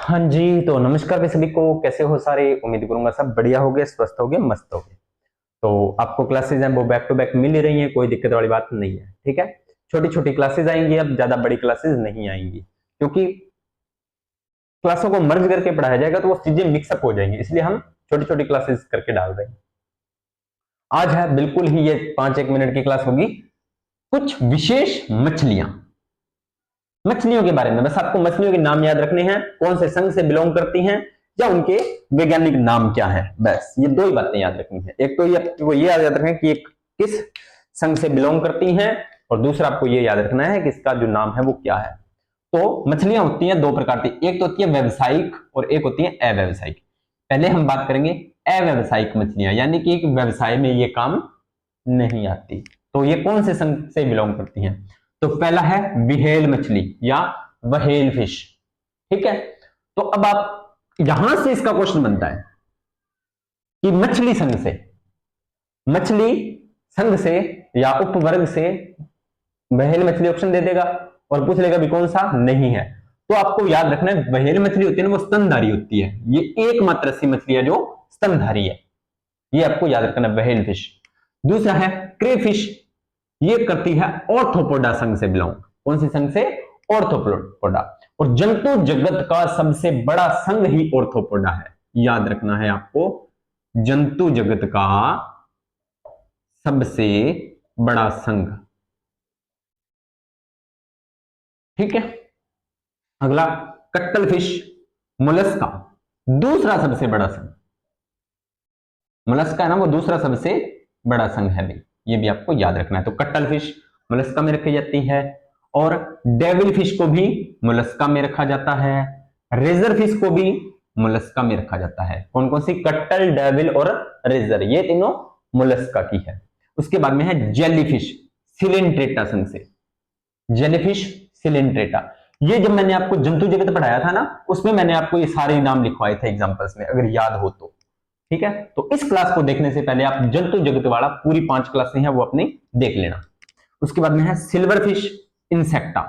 हाँ जी, तो नमस्कार भाई सभी को। कैसे हो सारे? उम्मीद करूंगा सब बढ़िया हो गए, स्वस्थ हो गए, मस्त हो गए। तो आपको क्लासेज हैं वो बैक टू बैक मिल ही रही हैं, कोई दिक्कत वाली बात नहीं है। ठीक है, छोटी छोटी क्लासेज आएंगी, अब ज्यादा बड़ी क्लासेज नहीं आएंगी, क्योंकि क्लासों को मर्ज करके पढ़ाया जाएगा तो वो चीजें मिक्सअप हो जाएंगी, इसलिए हम छोटी छोटी क्लासेज करके डाल रहे हैं। आज है बिल्कुल ही ये 5-1 मिनट की क्लास होगी, कुछ विशेष मछलियां, मछलियों के बारे में। बस आपको मछलियों के नाम याद रखने हैं, कौन से संघ से बिलोंग करती हैं या उनके वैज्ञानिक नाम क्या है। बस ये दो ही बातें याद रखनी है। एक तो ये आपको ये याद रखें कि एक किस संघ से बिलोंग करती हैं, और दूसरा आपको ये याद रखना है कि इसका जो नाम है वो क्या है। तो मछलियां होती हैं दो प्रकार की, एक तो होती है व्यावसायिक और एक होती है अव्यवसायिक। पहले हम बात करेंगे अव्यवसायिक मछलियां, यानी कि एक व्यवसाय में ये काम नहीं आती। तो ये कौन से संघ से बिलोंग करती हैं? तो पहला है विहेल मछली या वहेल फिश। ठीक है, तो अब आप यहां से इसका क्वेश्चन बनता है कि मछली संघ से या उपवर्ग से वहेल मछली ऑप्शन दे देगा और पूछ लेगा भी कौन सा नहीं है। तो आपको याद रखना है, वहेल मछली होती है ना वो स्तनधारी होती है, ये एकमात्र ऐसी मछली है जो स्तनधारी है, ये आपको याद रखना है, वहेल फिश। दूसरा है क्रेफिश, ये करती है ऑर्थोपोडा संघ से बिलोंग। कौन सी संघ से? ऑर्थोपोडा। और जंतु जगत का सबसे बड़ा संघ ही ऑर्थोपोडा है, याद रखना है आपको, जंतु जगत का सबसे बड़ा संघ। ठीक है, अगला कट्टल फिश, मोलस्का, दूसरा सबसे बड़ा संघ। मोलस्का है ना वो दूसरा सबसे बड़ा संघ है भाई, ये भी आपको याद रखना है। तो कट्टल फिश मोलस्का में रखी जाती है, और डेविल फिश को भी मोलस्का में रखा जाता है, रेजर फिश को भी मोलस्का में रखा जाता है। कौन कौन सी? कट्टल, डेविल और रेजर, ये तीनों मोलस्का की है। उसके बाद में है जेलीफिश, सिलेंट्रेटा संघ से, जेलीफिश सिलेंट्रेटा। ये जब मैंने आपको जंतु जगत पढ़ाया था ना, उसमें मैंने आपको ये सारे नाम लिखवाए थे एग्जांपल्स में, अगर याद हो तो। ठीक है, तो इस क्लास को देखने से पहले आप जंतु जगत वाला पूरी 5 क्लासें हैं वो अपनी देख लेना। उसके बाद में है silver fish insecta,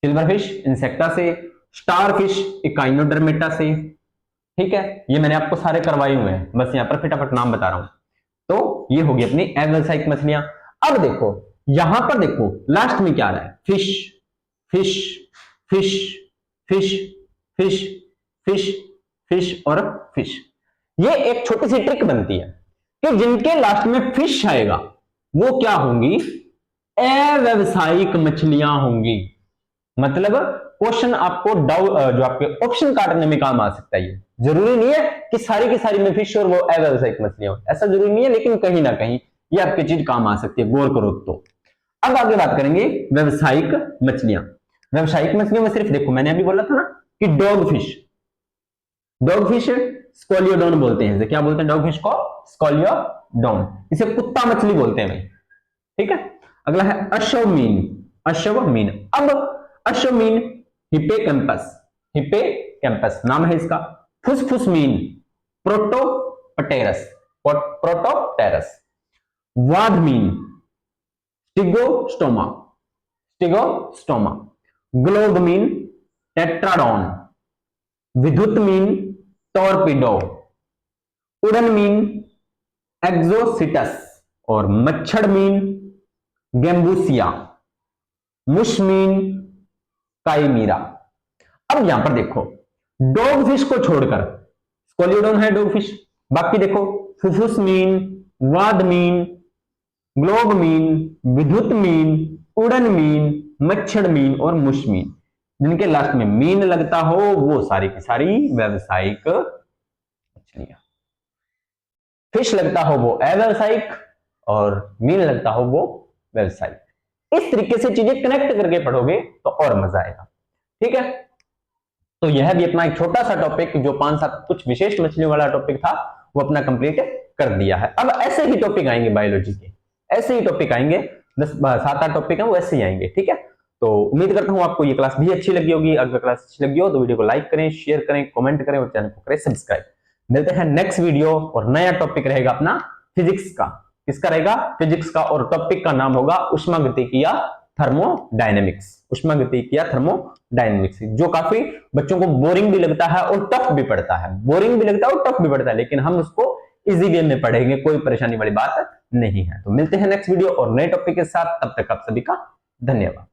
silver fish insecta से, स्टार फिश इकाइनोडर्मेटा से। ठीक है, ये मैंने आपको सारे करवाए हुए हैं, बस यहां पर फटाफट नाम बता रहा हूं। तो ये होगी अपनी अव्यवसायिक मछलियां। अब देखो यहां पर, देखो लास्ट में क्या आ रहा है? Fish fish fish fish fish fish fish और फिश। ये एक छोटी सी ट्रिक बनती है कि जिनके लास्ट में फिश आएगा वो क्या होंगी? अव्यवसायिक मछलियां होंगी। मतलब क्वेश्चन आपको जो आपके ऑप्शन काटने में काम आ सकता है। ये जरूरी नहीं है कि सारी की सारी में फिश और वो अव्यवसायिक मछलियां हो, ऐसा जरूरी नहीं है, लेकिन कहीं ना कहीं ये आपकी चीज काम आ सकती है, गौर करो तो। अब आगे बात करेंगे व्यवसायिक मछलियां। व्यवसायिक मछलियों में सिर्फ देखो, मैंने अभी बोला था ना कि डॉग फिश, डॉग फिश स्कोलियोडोन बोलते हैं। क्या बोलते हैं डॉग फिश को? स्कोलियोडोन। इसे कुत्ता मछली बोलते हैं भाई। ठीक है, अगला है अश्वमीन, अश्वमीन। अब अश्वमीन हिप्पोकैम्पस, हिप्पोकैम्पस नाम है इसका। फुसफुस मीन प्रोटोपटेरस, प्रोटोपटेरस। वाद मीन स्टिगोस्टोमा, स्टिगोस्टोमा। ग्लोब मीन टेट्राडॉन। विद्युत मीन टॉर्पिडो। उड़न मीन एक्सोसिटस। और मच्छर मीन गेम्बूसिया। मुश मीन काइमीरा। अब यहां पर देखो, डॉग फिश को छोड़कर, स्कोलियोडोन है डॉग फिश, बाकी देखो फुफुस मीन, वाद मीन, ग्लोब मीन, विद्युत मीन, उड़न मीन, मच्छर मीन और मुश मीन। जिनके लास्ट में मीन लगता हो वो सारी की सारी व्यावसायिक मछलियां। फिश लगता हो वो अव्यवसायिक, और मीन लगता हो वो व्यावसायिक। इस तरीके से चीजें कनेक्ट करके पढ़ोगे तो और मजा आएगा। ठीक है, तो यह भी अपना एक छोटा सा टॉपिक, जो 5-7 कुछ विशेष मछलियों वाला टॉपिक था, वो अपना कंप्लीट कर दिया है। अब ऐसे ही टॉपिक आएंगे बायोलॉजी के, ऐसे ही टॉपिक आएंगे, 10-7-8 टॉपिक है वो ऐसे ही आएंगे। ठीक है, तो उम्मीद करता हूं आपको ये क्लास भी अच्छी लगी होगी। अगर क्लास अच्छी लगी हो तो वीडियो को लाइक करें, शेयर करें, कमेंट करें और चैनल को करें सब्सक्राइब। मिलते हैं नेक्स्ट वीडियो, और नया टॉपिक रहेगा अपना फिजिक्स का। किसका रहेगा? फिजिक्स का, और टॉपिक का नाम होगा उष्मागतिकी या थर्मोडायनेमिक्स, उष्मागतिकी या थर्मोडायनेमिक्स, जो काफी बच्चों को बोरिंग भी लगता है और टफ भी पड़ता है, बोरिंग भी लगता है और टफ भी पड़ता है, लेकिन हम उसको इजी वे में पढ़ेंगे, कोई परेशानी वाली बात नहीं है। तो मिलते हैं नेक्स्ट वीडियो और नए टॉपिक के साथ, तब तक आप सभी का धन्यवाद।